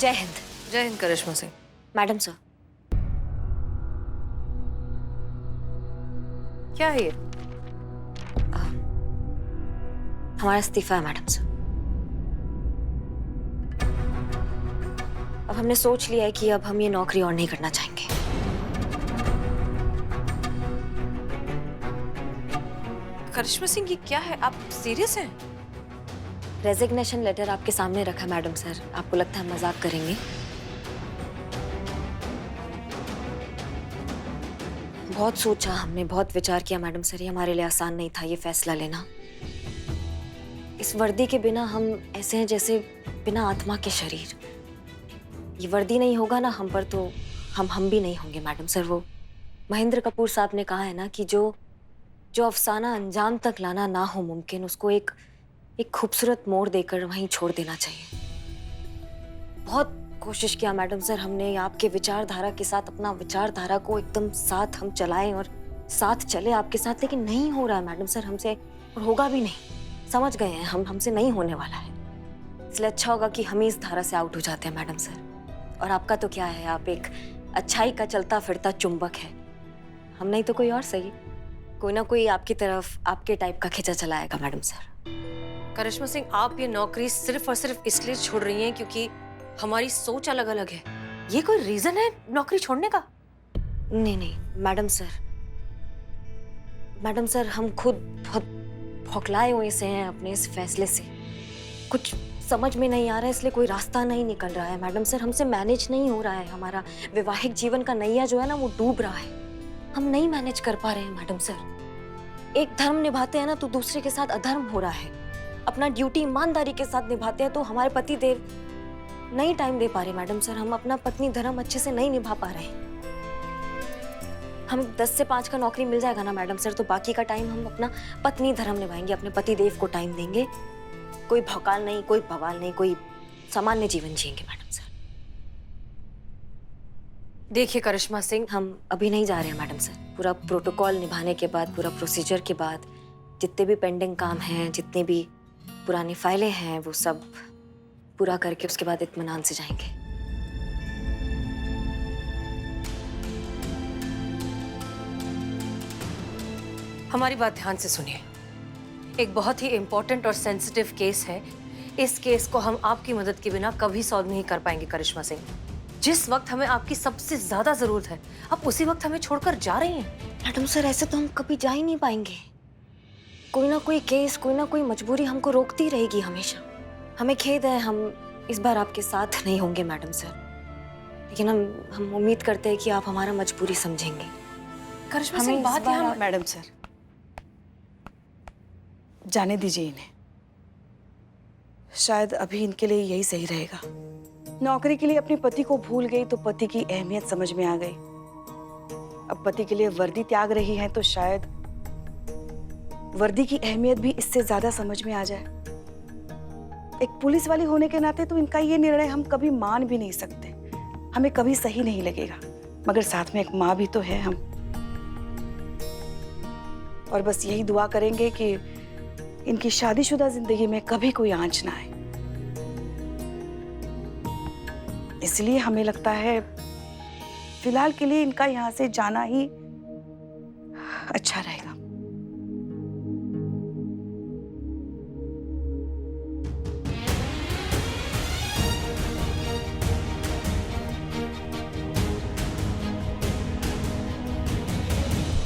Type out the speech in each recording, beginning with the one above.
जय हिंद। जय हिंद करिश्मा सिंह। Madam sir. क्या है ये? हमारा इस्तीफा है मैडम सर। अब हमने सोच लिया है कि अब हम ये नौकरी और नहीं करना चाहेंगे। करिश्मा सिंह ये क्या है? आप सीरियस हैं? रेजिग्नेशन लेटर आपके सामने रखा मैडम सर। आपको लगता है मजाक करेंगे? बहुत सोचा हमने, बहुत विचार किया मैडम सर। ये हमारे लिए आसान नहीं था ये फैसला लेना। इस वर्दी के बिना हम ऐसे हैं जैसे बिना आत्मा के शरीर। ये वर्दी नहीं होगा ना हम पर तो हम भी नहीं होंगे मैडम सर। वो महेंद्र कपूर साहब ने कहा है ना कि जो अफसाना अंजाम तक लाना ना हो मुमकिन, उसको एक खूबसूरत मोड़ देकर वहीं छोड़ देना चाहिए। बहुत कोशिश किया मैडम सर हमने आपके विचारधारा के साथ, अपना विचारधारा को एकदम साथ हम चलाएं और साथ चले आपके साथ, लेकिन नहीं हो रहा है मैडम सर हमसे, और होगा भी नहीं। समझ गए हैं हम, हमसे नहीं होने वाला है। इसलिए अच्छा होगा कि हम ही इस धारा से आउट हो जाते हैं मैडम सर। और आपका तो क्या है, आप एक अच्छाई का चलता फिरता चुंबक है। हम नहीं तो कोई और सही, कोई ना कोई आपकी तरफ आपके टाइप का खिंचा चलाएगा मैडम सर। करिश्मा सिंह, आप ये नौकरी सिर्फ और सिर्फ इसलिए छोड़ रही हैं क्योंकि हमारी सोच अलग अलग है। ये कोई रीजन है नौकरी छोड़ने का? नहीं नहीं मैडम सर, मैडम सर हम खुद बहुत भौखलाए हुए से हैं अपने इस फैसले से। कुछ समझ में नहीं आ रहा है, इसलिए कोई रास्ता नहीं निकल रहा है मैडम सर। हमसे मैनेज नहीं हो रहा है। हमारा वैवाहिक जीवन का नैया जो है ना वो डूब रहा है। हम नहीं मैनेज कर पा रहे हैं मैडम सर। एक धर्म निभाते हैं ना तो दूसरे के साथ अधर्म हो रहा है। अपना ड्यूटी ईमानदारी के साथ निभाते हैं तो हमारे पति देव नहीं टाइम दे पा रहे मैडम सर। हम अपना पत्नी धर्म अच्छे से नहीं निभा पा रहे हैं। हम 10 से 5 का नौकरी मिल जाएगा ना मैडम सर, तो बाकी का टाइम हम अपना पत्नी धर्म निभाएंगे, अपने पति देव को टाइम देंगे। कोई भौकाल नहीं, कोई बवाल नहीं, कोई सामान्य जीवन जिएंगे मैडम सर। देखिए करिश्मा सिंह, हम अभी नहीं जा रहे हैं मैडम सर। पूरा प्रोटोकॉल निभाने के बाद, पूरा प्रोसीजर के बाद, जितने भी पेंडिंग काम हैं, जितनी भी पुरानी फाइलें हैं, वो सब पूरा करके उसके बाद इत्मीनान से जाएंगे। हमारी बात ध्यान से सुनिए। एक बहुत ही इंपॉर्टेंट और सेंसिटिव केस है। इस केस को हम आपकी मदद के बिना कभी सॉल्व नहीं कर पाएंगे करिश्मा सिंह। जिस वक्त हमें आपकी सबसे ज्यादा जरूरत है, आप उसी वक्त हमें छोड़कर जा रही हैं। मैडम सर ऐसे तो हम कभी जा ही नहीं पाएंगे। कोई ना कोई केस, कोई ना कोई मजबूरी हमको रोकती रहेगी हमेशा। हमें खेद है, हम इस बार आपके साथ नहीं होंगे मैडम सर, लेकिन हम उम्मीद करते हैं कि आप हमारा मजबूरी समझेंगे। करिश्मा सिंह, बात यहाँ मैडम सर, जाने दीजिए इन्हें। शायद अभी इनके लिए यही सही रहेगा। नौकरी के लिए अपने पति को भूल गई तो पति की अहमियत समझ में आ गई। अब पति के लिए वर्दी त्याग रही है तो शायद वर्दी की अहमियत भी इससे ज्यादा समझ में आ जाए। एक पुलिस वाली होने के नाते तो इनका ये निर्णय हम कभी मान भी नहीं सकते। हमें कभी सही नहीं लगेगा, मगर साथ में एक माँ भी तो है हम। और बस यही दुआ करेंगे कि इनकी शादीशुदा जिंदगी में कभी कोई आंच ना आए। इसलिए हमें लगता है फिलहाल के लिए इनका यहाँ से जाना ही अच्छा रहेगा।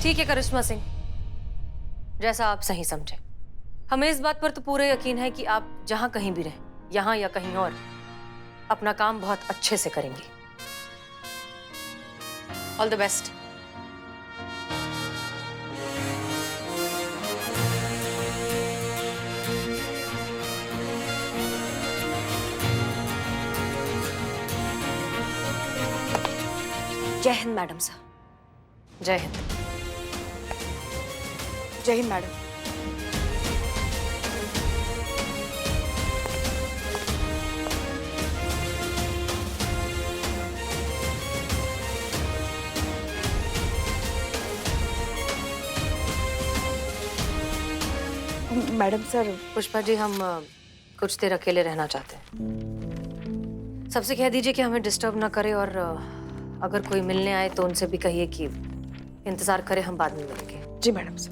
ठीक है करिश्मा सिंह, जैसा आप सही समझे। हमें इस बात पर तो पूरा यकीन है कि आप जहां कहीं भी रहें, यहां या कहीं और, अपना काम बहुत अच्छे से करेंगी। All the best. जय हिंद मैडम सर। जय हिंद। जय हिंद madam. Madam sir, Pushpa ji, हम कुछ देर अकेले रहना चाहते हैं। सबसे कह दीजिए कि हमें डिस्टर्ब ना करे, और अगर कोई मिलने आए तो उनसे भी कहिए कि इंतजार करे, हम बाद में मिलेंगे। जी मैडम सर।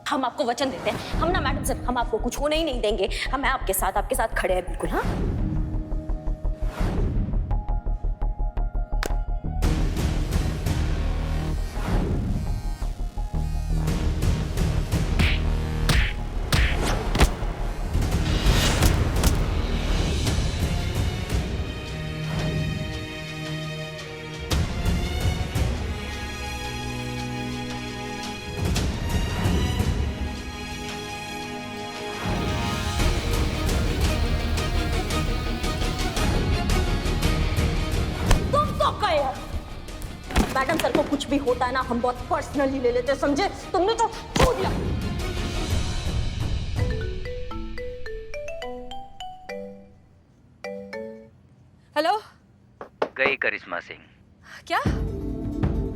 हम आपको वचन देते हैं, हम ना मैडम सर, हम आपको कुछ होने ही नहीं देंगे। हम आपके साथ खड़े हैं बिल्कुल। हाँ, तुम तो गए हो। मैडम सर को कुछ भी होता है ना, हम बहुत पर्सनली ले लेते हैं, समझे? तुमने तो छू दिया। हेलो। गई करिश्मा सिंह। क्या?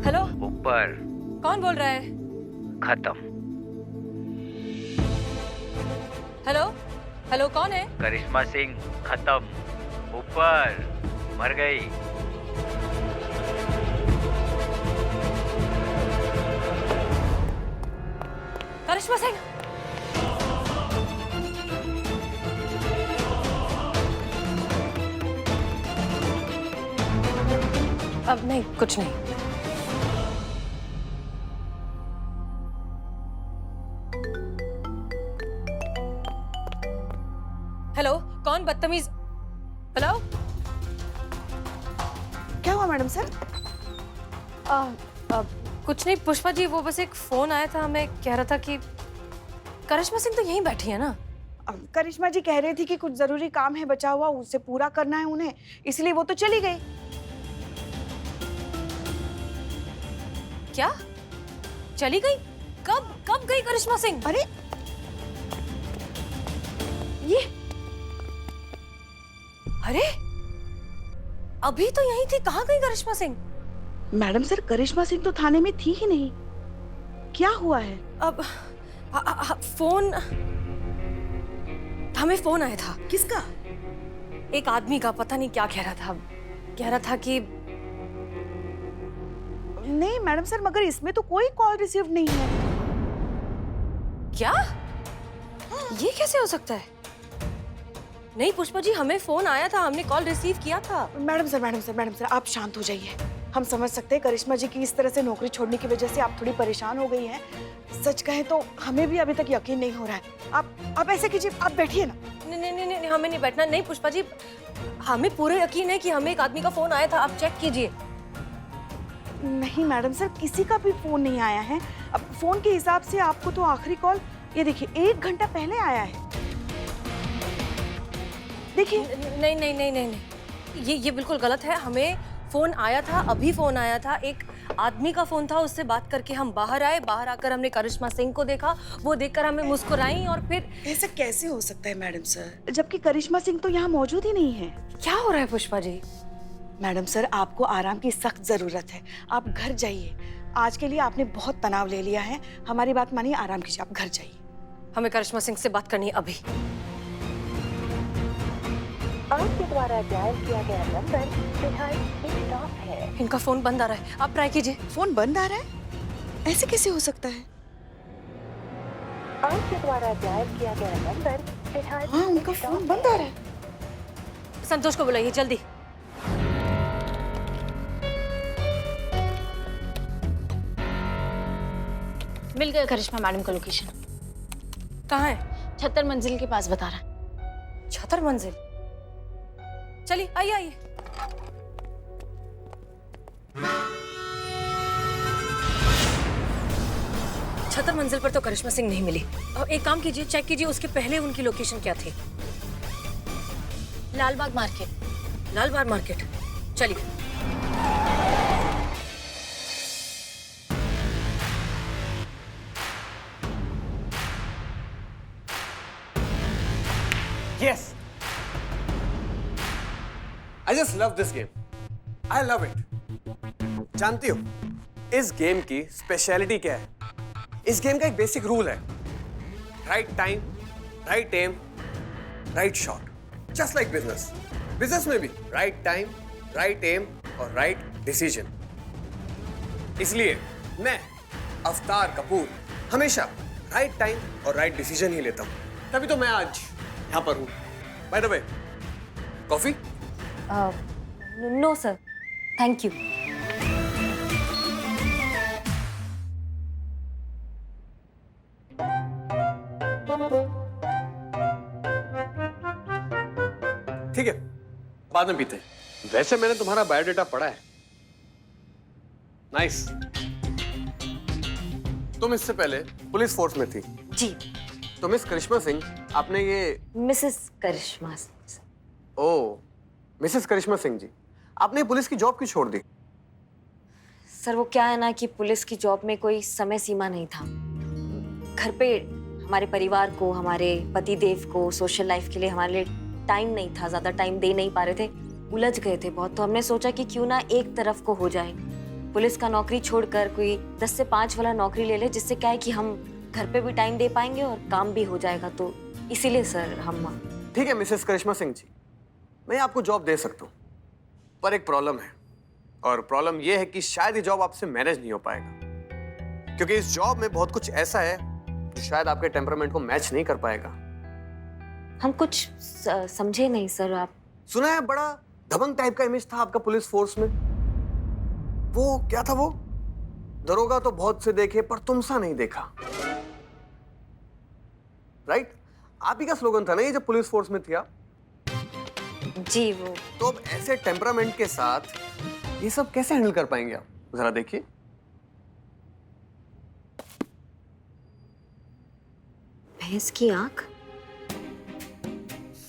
हेलो, ऊपर। कौन बोल रहा है? खत्म। हेलो हेलो, कौन है? करिश्मा सिंह खत्म। ऊपर। मर गई। करिश्मा सिंह। अब नहीं, कुछ नहीं। हेलो, कौन बदतमीज? हेलो। क्या हुआ मैडम सर? कुछ नहीं पुष्पा जी, वो बस एक फोन आया था, हमें कह रहा था कि करिश्मा सिंह तो यहीं बैठी है ना। करिश्मा जी कह रही थी कि कुछ जरूरी काम है बचा हुआ, उसे पूरा करना है उन्हें, इसलिए वो तो चली गई। क्या? चली गई? कब कब गई करिश्मा सिंह? अरे ये अरे, अभी तो यहीं थी, कहाँ गई करिश्मा सिंह? मैडम सर, करिश्मा सिंह तो थाने में थी ही नहीं। क्या हुआ है? अब फोन, हमें फोन आया था। किसका? एक आदमी का, पता नहीं क्या कह रहा था कि नहीं मैडम सर, मगर इसमें तो कोई कॉल रिसीव नहीं है। क्या? ये कैसे हो सकता है? नहीं पुष्पा जी, हमें फोन आया था, हमने कॉल रिसीव किया था। मैडम सर, आप शांत हो जाइए। हम समझ सकते हैं करिश्मा जी की इस तरह से नौकरी छोड़ने की वजह से आप थोड़ी परेशान हो गई हैं। सच कहें तो हमें भी अभी तक यकीन नहीं हो रहा है। आप ऐसे कीजिए, आप बैठिए ना। नहीं, हमें नहीं बैठना। नहीं पुष्पा जी, हमें पूरे यकीन है कि हमें एक आदमी का फोन आया था, आप चेक कीजिए। नहीं मैडम सर, किसी का भी फोन नहीं आया है। अब फोन के हिसाब से आपको तो आखिरी कॉल ये देखिए 1 घंटा पहले आया है। देखिए। नहीं, ये बिल्कुल गलत है। हमें फोन आया था, अभी फोन आया था, एक आदमी का फोन था, उससे बात करके हम बाहर आए। बाहर आकर हमने करिश्मा सिंह को देखा, वो देखकर हमें मुस्कुराई, और फिर ऐसा कैसे हो सकता है मैडम सर, जबकि करिश्मा सिंह तो यहाँ मौजूद ही नहीं है। क्या हो रहा है पुष्पा जी? मैडम सर, आपको आराम की सख्त जरूरत है। आप घर जाइए। आज के लिए आपने बहुत तनाव ले लिया है। हमारी बात मानिए, आराम कीजिए, आप घर जाइए। हमें करिश्मा सिंह से बात करनी है अभी। आपके द्वारा डायल किया गया नंबर फिलहाल स्विच ऑफ है। इनका फोन बंद आ रहा है, आप ट्राई कीजिए। फोन बंद आ रहा है? ऐसे कैसे हो सकता है? आपके द्वारा डायल किया गया नंबर फिलहाल हाँ, उनका फोन बंद आ रहा है। संतोष को बुलाइए जल्दी। मिल गया करिश्मा मैडम का लोकेशन। कहाँ है? 76 मंजिल के पास बता रहा है। 76 मंजिल? चलिए, आइए। छतर मंजिल पर तो करिश्मा सिंह नहीं मिली। अब एक काम कीजिए, चेक कीजिए उसके पहले उनकी लोकेशन क्या थी। लालबाग मार्केट। लालबाग मार्केट, चलिए। Yes. I just love this game. I love it. जानती हो इस गेम की स्पेशलिटी क्या है? इस गेम का एक बेसिक रूल है, right time, right aim, right shot. Just like business, business में भी राइट टाइम, राइट एम और राइट डिसीजन। इसलिए मैं अवतार कपूर हमेशा राइट टाइम और राइट डिसीजन ही लेता हूं। तभी तो मैं आज यहां पर हूं। By the way, coffee? No sir, thank you. ठीक है, बाद में पीते हैं। वैसे मैंने तुम्हारा बायोडेटा पढ़ा है। नाइस। तुम इससे पहले पुलिस फोर्स में थी। जी। तो मिस करिश्मा सिंह, आपने ये मिसेस करिश्मा। ओ, मिसेस करिश्मा सिंह जी, आपने पुलिस की जॉब क्यों छोड़ दी? सर वो क्या है ना कि पुलिस की जॉब में कोई समय सीमा नहीं था। घर पे हमारे परिवार को, हमारे पति देव को सोशल लाइफ के लिए हमारे लिए टाइम नहीं था, ज्यादा टाइम दे नहीं पा रहे थे, उलझ गए थे बहुत। तो हमने सोचा कि क्यों ना एक तरफ को हो जाए, पुलिस का नौकरी छोड़कर कोई 10 से 5 वाला नौकरी ले ले, जिससे क्या है कि हम घर पे भी टाइम दे पाएंगे और काम भी हो जाएगा। तो इसीलिए सर हम। ठीक है मिसेस करिश्मा सिंह जी, मैं आपको जॉब दे सकता हूँ, पर एक प्रॉब्लम है। और प्रॉब्लम यह है कि शायद ये जॉब आपसे मैनेज नहीं हो पाएगा, क्योंकि इस जॉब में बहुत कुछ ऐसा है जो शायद आपके टेम्परामेंट को मैच नहीं कर पाएगा। हम कुछ समझे नहीं सर। आप सुना है बड़ा दबंग टाइप का इमेज था आपका पुलिस फोर्स में। वो क्या था? वो दरोगा तो बहुत से देखे पर तुम सा नहीं देखा, राइट? आप ही का स्लोगन था ना ये जब पुलिस फोर्स में थी आप? जी। वो तो अब ऐसे टेम्परामेंट के साथ ये सब कैसे हैंडल कर पाएंगे आप? जरा देखिए। भैंस की आंख?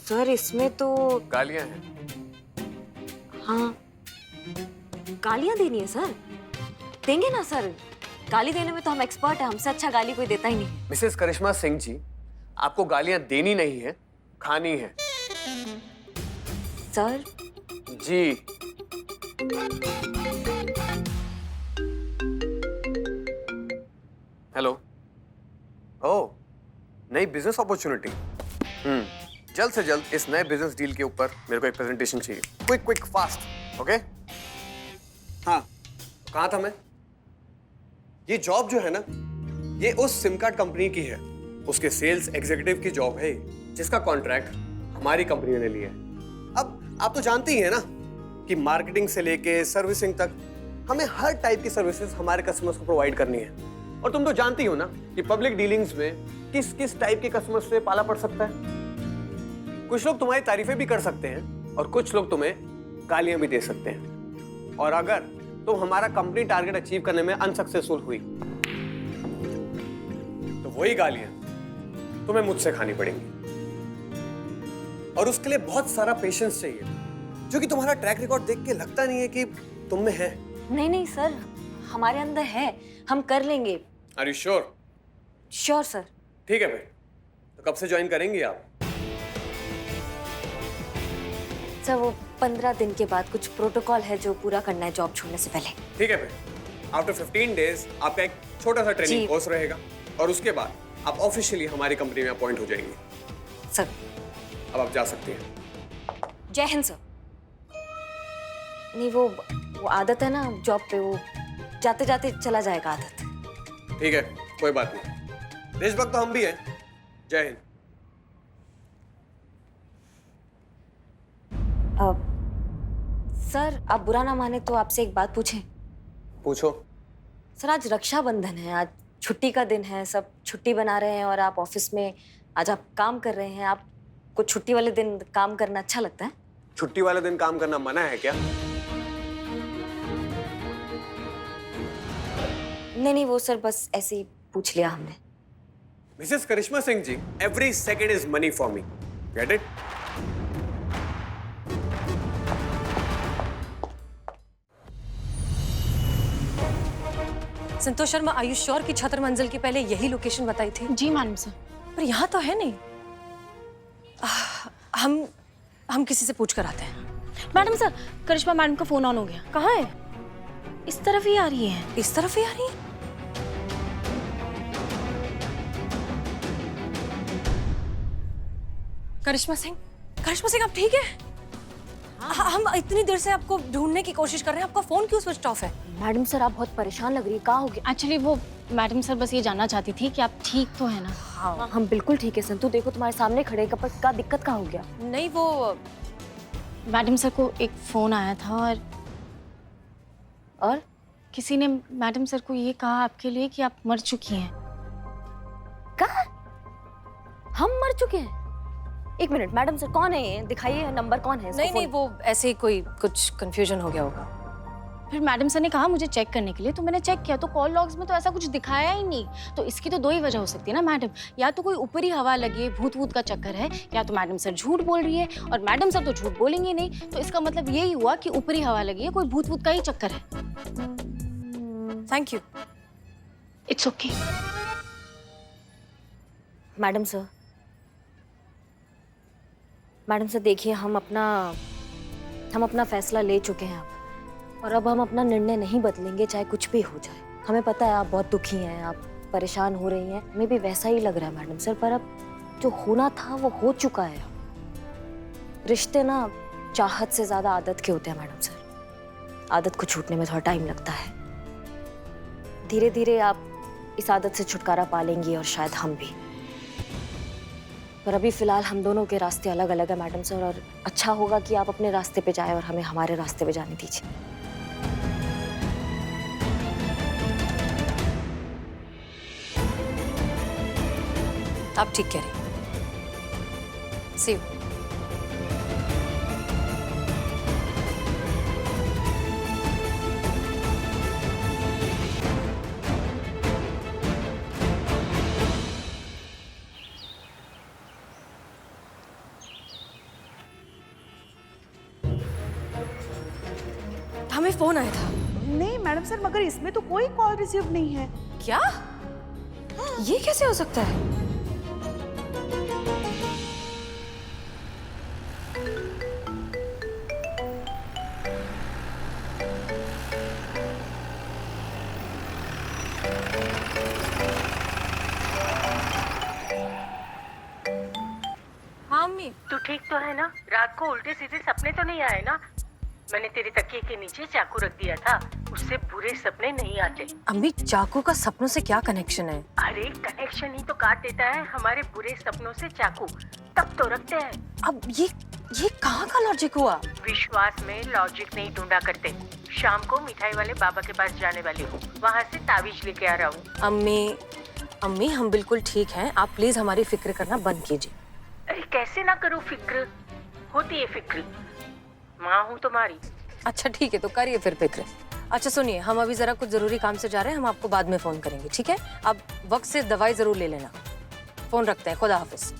सर इसमें तो गालियां हैं। हाँ, गालियां देनी है सर? देंगे ना सर, गाली देने में तो हम एक्सपर्ट हैं, हमसे अच्छा गाली कोई देता ही नहीं। मिसेस करिश्मा सिंह जी, आपको गालियां देनी नहीं है, खानी है। सर जी। हेलो। ओह, नई बिजनेस अपॉर्चुनिटी। जल्द से जल्द इस नए बिजनेस डील के ऊपर मेरे को एक प्रेजेंटेशन चाहिए। Quick quick fast. ओके? हाँ, कहाँ था मैं? ये जॉब जो है ना, ये उस सिम कार्ड कंपनी की है, उसके सेल्स एग्जीक्यूटिव की जॉब है, जिसका कॉन्ट्रैक्ट हमारी कंपनी ने लिया है। अब आप तो जानती ही है ना कि मार्केटिंग से लेके सर्विसिंग तक हमें हर टाइप की सर्विसेज हमारे कस्टमर्स को प्रोवाइड करनी है। और तुम तो जानती हो ना कि पब्लिक डीलिंग्स में किस किस टाइप के कस्टमर्स से पाला पड़ सकता है। कुछ लोग तुम्हारी तारीफें भी कर सकते हैं और कुछ लोग तुम्हें गालियां भी दे सकते हैं। और अगर तुम हमारा कंपनी टारगेट अचीव करने में अनसक्सेसफुल हुई तो वही गालियां तुम्हें मुझसे खानी पड़ेंगी। और उसके लिए बहुत सारा पेशेंस चाहिए, जो कि तुम्हारा ट्रैक रिकॉर्ड देख के लगता नहीं है कि तुम में है। नहीं नहीं सर, हमारे अंदर है, हम कर लेंगे। Are you sure? Sure sir. ठीक है भाई, तो कब से ज्वाइन करेंगे आप? सर वो 15 दिन के बाद कुछ प्रोटोकॉल है जो पूरा करना है जॉब छोड़ने से पहले। ठीक है भाई, आफ्टर 15 डेज आपका एक छोटा सा ट्रेनिंग कोर्स रहेगा और उसके बाद आप ऑफिशियली हमारी कंपनी में अपॉइंट हो जाएंगे। सर अब आप जा सकते हैं। जय हिंद सर। नहीं वो आदत है ना जॉब पे, वो जाते जाते चला जाएगा आदत। ठीक है, कोई बात नहीं, देशभक्त तो हम भी हैं। जय हिंद। सर आप बुरा ना माने तो आपसे एक बात पूछें? पूछो। सर आज रक्षाबंधन है, आज छुट्टी का दिन है, सब छुट्टी बना रहे हैं और आप ऑफिस में आज आप काम कर रहे हैं। आपको छुट्टी वाले दिन काम करना अच्छा लगता है? छुट्टी वाले दिन काम करना मना है क्या? नहीं वो सर बस ऐसे ही पूछ लिया हमने। Mrs Karishma Singh ji, every second is money for me, get it? Santosh Sharma, Ayush श्योर की छतर मंजिल की पहले यही लोकेशन बताई थी? जी मैडम सर। पर यहाँ तो है नहीं। हम किसी से पूछ कर आते हैं। मैडम सर, करिश्मा मैडम का फोन ऑन हो गया। कहाँ है? इस तरफ ही आ रही है। इस तरफ ही आ रही है। करिश्मा सिंह आप ठीक है? हम इतनी देर से आपको ढूंढने की कोशिश कर रहे हैं, आपका फोन क्यों स्विच ऑफ है? मैडम सर आप बहुत परेशान लग रही है, कहाँ हो गया? एक्चुअली वो मैडम सर बस ये जानना चाहती थी कि आप ठीक तो है ना? हाँ हम बिल्कुल ठीक है संतु, देखो तुम्हारे सामने खड़े हैं, कपट का दिक्कत कहाँ हो गया? नहीं वो मैडम सर को एक फोन आया था और किसी ने मैडम सर को ये कहा आपके लिए कि आप मर चुकी हैं। कहा? हम मर चुके हैं? एक मिनट, मैडम सर कौन है ये? दिखाइए नंबर, कौन है इसका नहीं फोन? वो ऐसे ही कोई कुछ कंफ्यूजन हो गया होगा। फिर मैडम सर ने कहा मुझे चेक करने के लिए, तो मैंने चेक किया तो कॉल लॉग्स में तो ऐसा कुछ दिखाया ही नहीं। तो इसकी तो दो ही वजह हो सकती है ना मैडम, या तो कोई ऊपरी हवा लगी है, भूत वूत का चक्कर है, या तो मैडम सर झूठ बोल रही है, और मैडम सर तो झूठ बोलेंगे नहीं, तो इसका मतलब यही हुआ कि ऊपरी हवा लगी है, कोई भूत वूत का ही चक्कर है। Thank you. It's okay. Madam sir देखिए, हम अपना फैसला ले चुके हैं अब, और अब हम अपना निर्णय नहीं बदलेंगे चाहे कुछ भी हो जाए। हमें पता है आप बहुत दुखी हैं, आप परेशान हो रही हैं, हमें भी वैसा ही लग रहा है मैडम सर, पर अब जो होना था वो हो चुका है। रिश्ते ना चाहत से ज्यादा आदत के होते हैं मैडम सर, आदत को छूटने में थोड़ा टाइम लगता है। धीरे धीरे आप इस आदत से छुटकारा पा लेंगी और शायद हम भी, पर अभी फिलहाल हम दोनों के रास्ते अलग अलग है मैडम सर, और अच्छा होगा कि आप अपने रास्ते पे जाएं और हमें हमारे रास्ते पे जाने दीजिए। आप ठीक कह रही। सी यू। हमें फोन आया था। नहीं मैडम सर, मगर इसमें तो कोई कॉल रिसीव नहीं है। क्या? ये कैसे हो सकता है? हाँ अम्मी। तू ठीक तो है ना? रात को उल्टे सीधे सपने तो नहीं आए ना? मैंने तेरे तकिए के नीचे चाकू रख दिया था, उससे बुरे सपने नहीं आते। अम्मी चाकू का सपनों से क्या कनेक्शन है? अरे कनेक्शन ही तो काट देता है हमारे बुरे सपनों से चाकू, तब तो रखते हैं। अब ये कहाँ का लॉजिक हुआ? विश्वास में लॉजिक नहीं ढूंढा करते। शाम को मिठाई वाले बाबा के पास जाने वाली हूँ, वहाँ से तावीज लेके आ रहा हूँ। अम्मी हम बिल्कुल ठीक हैं, आप प्लीज हमारी फिक्र करना बंद कीजिए। अरे कैसे ना करूँ फिक्र, होती है फिक्र, माँ हूँ तुम्हारी। अच्छा ठीक है, तो करिए फिर फिक्र। अच्छा सुनिए, हम अभी जरा कुछ जरूरी काम से जा रहे हैं, हम आपको बाद में फोन करेंगे, ठीक है? अब वक्त से दवाई जरूर ले लेना। फोन रखते हैं, खुदा हाफिज।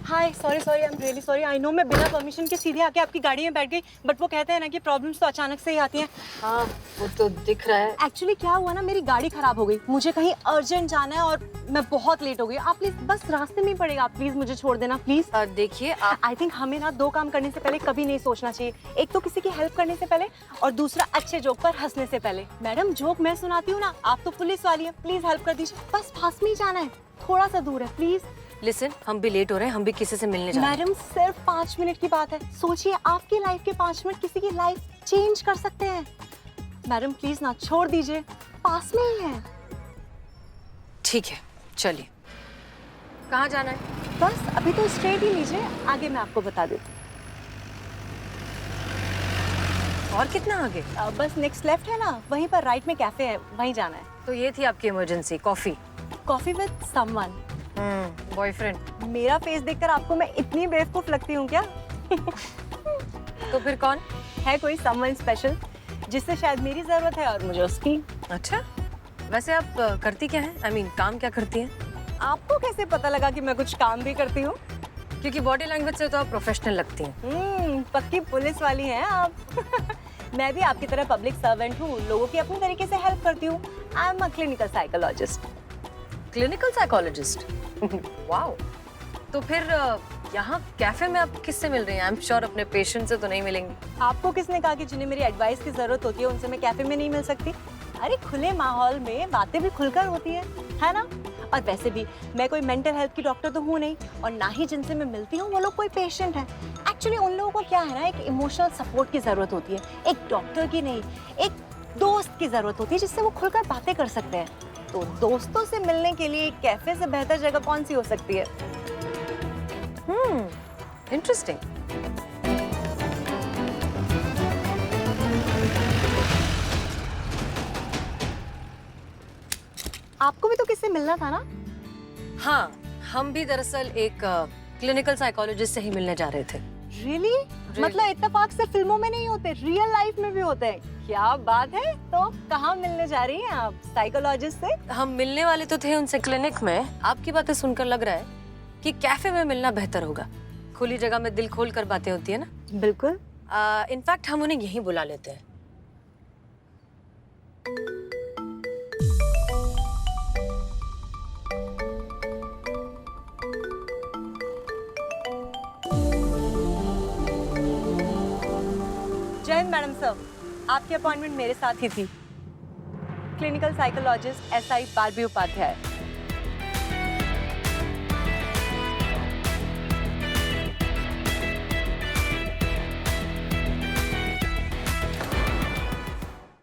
Hi sorry I am really sorry. I know मैं बिना परमिशन के सीधे आके आपकी गाड़ी में बैठ गई, बट वो कहते हैं ना कि प्रॉब्लम्स तो अचानक से ही आती हैं। हाँ वो तो दिख रहा है। एक्चुअली क्या हुआ ना, मेरी गाड़ी खराब हो गई, मुझे कहीं अर्जेंट जाना है और मैं बहुत लेट हो गई। आप प्लीज बस रास्ते में ही पड़ेगा, आप प्लीज मुझे छोड़ देना प्लीज। देखिए आई थिंक हमें ना दो काम करने से पहले कभी नहीं सोचना चाहिए, एक तो किसी की हेल्प करने से पहले और दूसरा अच्छे जोक पर हंसने से पहले। मैडम जोक मैं सुनाती हूँ ना, आप तो पुलिस वाली है, प्लीज हेल्प कर दीजिए। बस पास में ही जाना है, थोड़ा सा दूर है प्लीज। लिसन, हम भी लेट हो रहे हैं, हम भी किसी से मिलने जा रहे हैं। मैडम सिर्फ 5 मिनट की बात है, सोचिए आपकी लाइफ के 5 मिनट किसी की लाइफ चेंज कर सकते हैं। मैडम प्लीज ना, छोड़ दीजिए, पास में ही है। ठीक है चलिए। कहाँ जाना है? बस अभी तो स्ट्रेट ही लीजिए, आगे मैं आपको बता देती और कितना आगे? हूँ। बस नेक्स्ट लेफ्ट है ना, वहीं पर राइट में कैफे है, वहीं जाना है। तो ये थी आपकी emergency coffee? Coffee with someone. Boyfriend? मेरा फेस देखकर आपको मैं इतनी बेवकूफ लगती हूँ क्या? तो फिर कौन है? कोई समवन स्पेशल जिससे शायद मेरी जरूरत है और मुझे उसकी। अच्छा, वैसे आप करती क्या है? I mean, काम क्या करती हैं? आपको कैसे पता लगा कि मैं कुछ काम भी करती हूँ? क्योंकि बॉडी लैंग्वेज से तो आप प्रोफेशनल लगती हैं। पक्की पुलिस वाली हैं आप। मैं भी आपकी तरह पब्लिक सर्वेंट हूँ, लोगों की अपने तरीके से हेल्प करती हूँ। I am a clinical psychologist. Clinical psychologist? Wow. तो फिर यहाँ कैफे में आप किससे मिल रही हैं? आई एम श्योर अपने पेशेंट से तो नहीं मिलेंगी। आपको किसने कहा कि जिन्हें मेरी एडवाइस की जरूरत होती है उनसे मैं कैफे में नहीं मिल सकती? अरे खुले माहौल में बातें भी खुलकर होती है ना? और वैसे भी मैं कोई मेंटल हेल्थ की डॉक्टर तो हूँ नहीं, और ना ही जिनसे मैं मिलती हूँ वो लोग कोई पेशेंट है। एक्चुअली उन लोगों को क्या है ना, एक इमोशनल सपोर्ट की जरूरत होती है, एक डॉक्टर की नहीं, एक दोस्त की जरूरत होती है जिससे वो खुलकर बातें कर सकते हैं। तो दोस्तों से मिलने के लिए कैफे से बेहतर जगह कौन सी हो सकती है? इंटरेस्टिंग। आपको भी तो किससे मिलना था ना? हाँ, हम भी दरअसल एक क्लिनिकल साइकोलॉजिस्ट से ही मिलने जा रहे थे। रियली? मतलब इत्तेफाक सिर्फ फिल्मों में नहीं होते, रियल लाइफ में भी होते हैं। क्या बात है। तो कहाँ मिलने जा रही हैं आप साइकोलॉजिस्ट से? हम मिलने वाले तो थे उनसे क्लिनिक में। आपकी बातें सुनकर लग रहा है कि कैफे में मिलना बेहतर होगा। खुली जगह में दिल खोल कर बातें होती है ना। बिल्कुल। इनफैक्ट हम उन्हें यहीं बुला लेते हैं। जय हिंद मैडम सर, आपकी अपॉइंटमेंट मेरे साथ ही थी। Clinical psychologist SI Barbie Upadhyay.